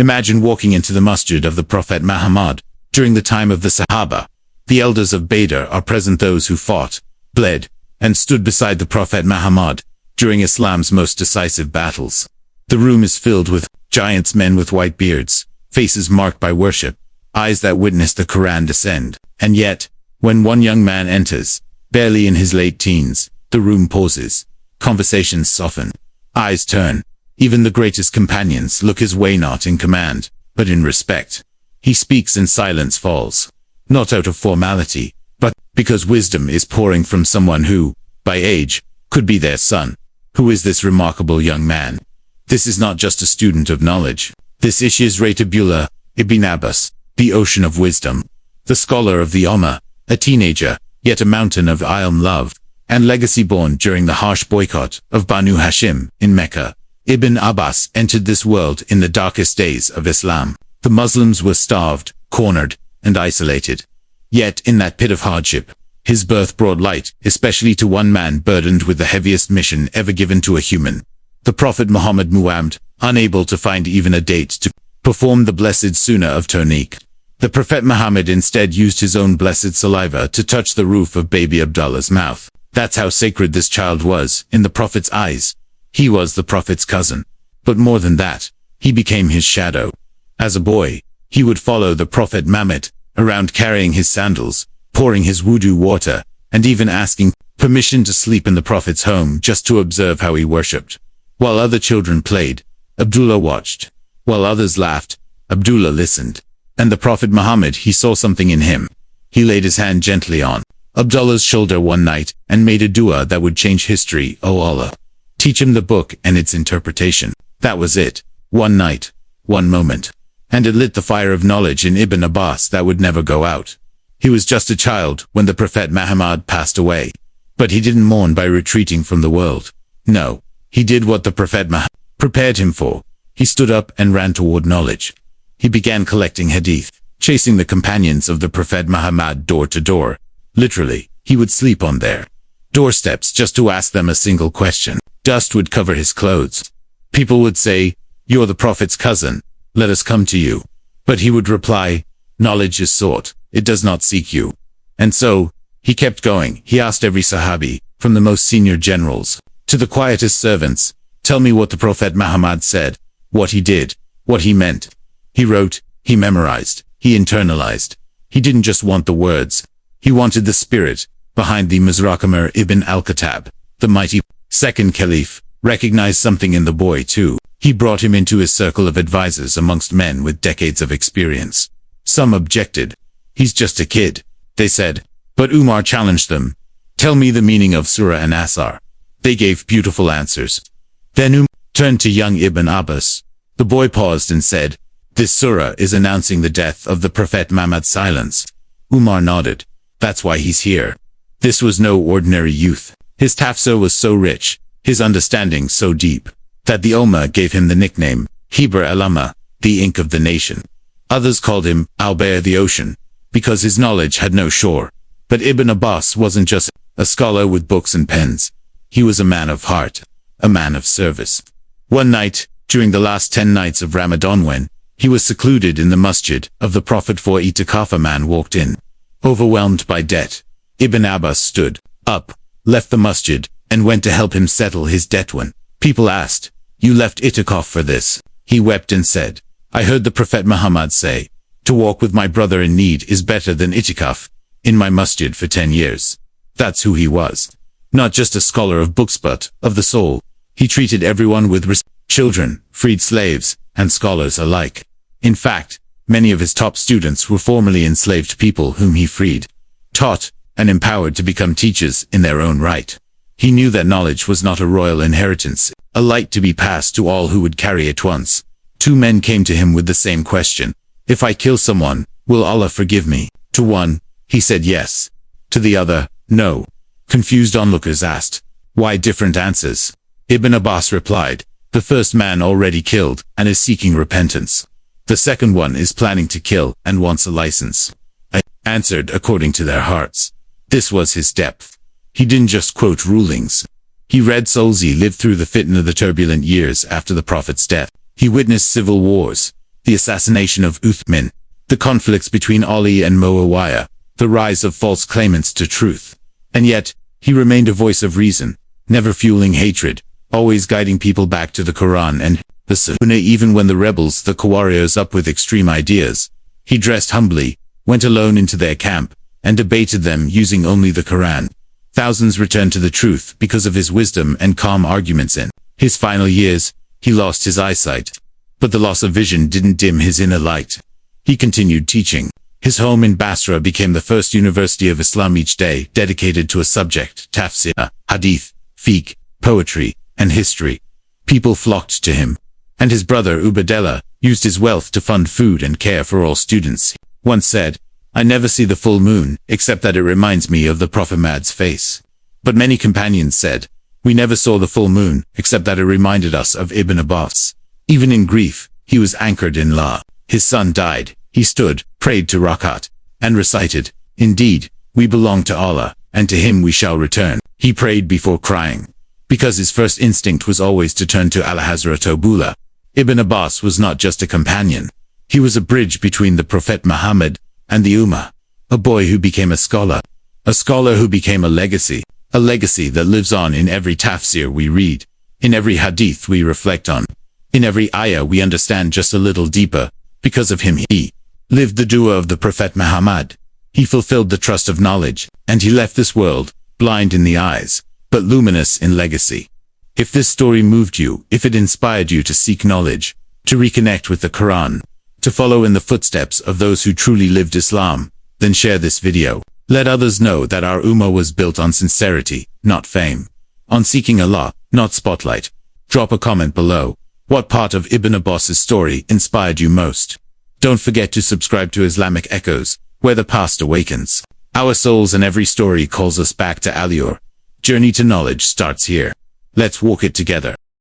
Imagine walking into the masjid of the Prophet Muhammad during the time of the Sahaba. The elders of Badr are present, those who fought, bled, and stood beside the Prophet Muhammad during Islam's most decisive battles. The room is filled with giants, men with white beards, faces marked by worship, eyes that witness the Qur'an descend. And yet, when one young man enters, barely in his late teens, the room pauses. Conversations soften. Eyes turn. Even the greatest companions look his way, not in command, but in respect. He speaks and silence falls. Not out of formality, but because wisdom is pouring from someone who, by age, could be their son. Who is this remarkable young man? This is not just a student of knowledge. This is Abdullah ibn Abbas, the ocean of wisdom, the scholar of the Ummah, a teenager, yet a mountain of ilm, love, and legacy, born during the harsh boycott of Banu Hashim in Mecca. Ibn Abbas entered this world in the darkest days of Islam. The Muslims were starved, cornered, and isolated. Yet in that pit of hardship, his birth brought light, especially to one man burdened with the heaviest mission ever given to a human. The Prophet Muhammad, unable to find even a date to perform the blessed sunnah of Tawniq. The Prophet Muhammad instead used his own blessed saliva to touch the roof of baby Abdullah's mouth. That's how sacred this child was in the Prophet's eyes. He was the Prophet's cousin. But more than that, he became his shadow. As a boy, he would follow the Prophet Muhammad around, carrying his sandals, pouring his wudu water, and even asking permission to sleep in the Prophet's home just to observe how he worshipped. While other children played, Abdullah watched. While others laughed, Abdullah listened. And the Prophet Muhammad, he saw something in him. He laid his hand gently on Abdullah's shoulder one night and made a dua that would change history. "O Allah, teach him the book and its interpretation." That was it. One night, one moment. And it lit the fire of knowledge in Ibn Abbas that would never go out. He was just a child when the Prophet Muhammad passed away. But he didn't mourn by retreating from the world. No, he did what the Prophet Muhammad prepared him for. He stood up and ran toward knowledge. He began collecting hadith, chasing the companions of the Prophet Muhammad door to door. Literally, he would sleep on their doorsteps just to ask them a single question. Dust would cover his clothes. People would say, "You're the Prophet's cousin. Let us come to you." But he would reply, "Knowledge is sought. It does not seek you." And so, he kept going. He asked every Sahabi, from the most senior generals to the quietest servants, "Tell me what the Prophet Muhammad said, what he did, what he meant." He wrote, he memorized, he internalized. He didn't just want the words. He wanted the spirit behind the Mizrakamir. Ibn al-Khattab, the mighty second caliph, recognized something in the boy too. He brought him into his circle of advisors amongst men with decades of experience. Some objected. "He's just a kid," they said. But Umar challenged them. "Tell me the meaning of Surah and Asr." They gave beautiful answers. Then Umar turned to young Ibn Abbas. The boy paused and said, "This surah is announcing the death of the Prophet Muhammad." Silence. Umar nodded. "That's why he's here." This was no ordinary youth. His tafsir was so rich, his understanding so deep, that the Ummah gave him the nickname, Hibr al-Ummah, the ink of the nation. Others called him al-Bahr, the ocean, because his knowledge had no shore. But Ibn Abbas wasn't just a scholar with books and pens. He was a man of heart, a man of service. One night, during the last 10 nights of Ramadan, when he was secluded in the masjid of the Prophet for itikaf, a man walked in. Overwhelmed by debt, Ibn Abbas stood up, left the masjid, and went to help him settle his debt. When people asked, "You left itikaf for this?" he wept and said, "I heard the Prophet Muhammad say, to walk with my brother in need is better than itikaf in my masjid for 10 years. That's who he was. Not just a scholar of books, but of the soul. He treated everyone with respect, children, freed slaves, and scholars alike. In fact, many of his top students were formerly enslaved people whom he freed, taught, and empowered to become teachers in their own right. He knew that knowledge was not a royal inheritance, a light to be passed to all who would carry it once. 2 men came to him with the same question. "If I kill someone, will Allah forgive me?" To one, he said yes. To the other, no. Confused onlookers asked, "Why different answers?" Ibn Abbas replied, "The first man already killed and is seeking repentance. The second one is planning to kill and wants a license." I answered according to their hearts. This was his depth. He didn't just quote rulings. He read souls. He lived through the fitna, the turbulent years after the Prophet's death. He witnessed civil wars, the assassination of Uthman, the conflicts between Ali and Muawiyah, the rise of false claimants to truth. And yet, he remained a voice of reason, never fueling hatred, always guiding people back to the Qur'an and the Sunnah. Even when the rebels, the warriors up with extreme ideas, he dressed humbly, went alone into their camp, and debated them using only the Qur'an. Thousands returned to the truth because of his wisdom and calm arguments. In his final years, he lost his eyesight. But the loss of vision didn't dim his inner light. He continued teaching. His home in Basra became the first university of Islam each day dedicated to a subject: Tafsir, hadith, fiqh, poetry, and history. People flocked to him. And his brother Ubaidillah used his wealth to fund food and care for all students. He once said, "I never see the full moon, except that it reminds me of the Prophet Muhammad's face." But many companions said, "We never saw the full moon, except that it reminded us of Ibn Abbas." Even in grief, he was anchored in Allah. His son died. He stood, prayed to Rakat, and recited, "Indeed, we belong to Allah, and to Him we shall return." He prayed before crying, because his first instinct was always to turn to Al-Hazrat Abdullah. Ibn Abbas was not just a companion. He was a bridge between the Prophet Muhammad and the Ummah. A boy who became a scholar who became a legacy that lives on in every tafsir we read, in every hadith we reflect on, in every ayah we understand just a little deeper. Because of him, he lived the dua of the Prophet Muhammad. He fulfilled the trust of knowledge, and he left this world, blind in the eyes, but luminous in legacy. If this story moved you, if it inspired you to seek knowledge, to reconnect with the Quran, to follow in the footsteps of those who truly lived Islam, then share this video. Let others know that our Ummah was built on sincerity, not fame. On seeking Allah, not spotlight. Drop a comment below. What part of Ibn Abbas's story inspired you most? Don't forget to subscribe to Islamic Echoes, where the past awakens. Our souls and every story calls us back to Al-Ur. Journey to knowledge starts here. Let's walk it together.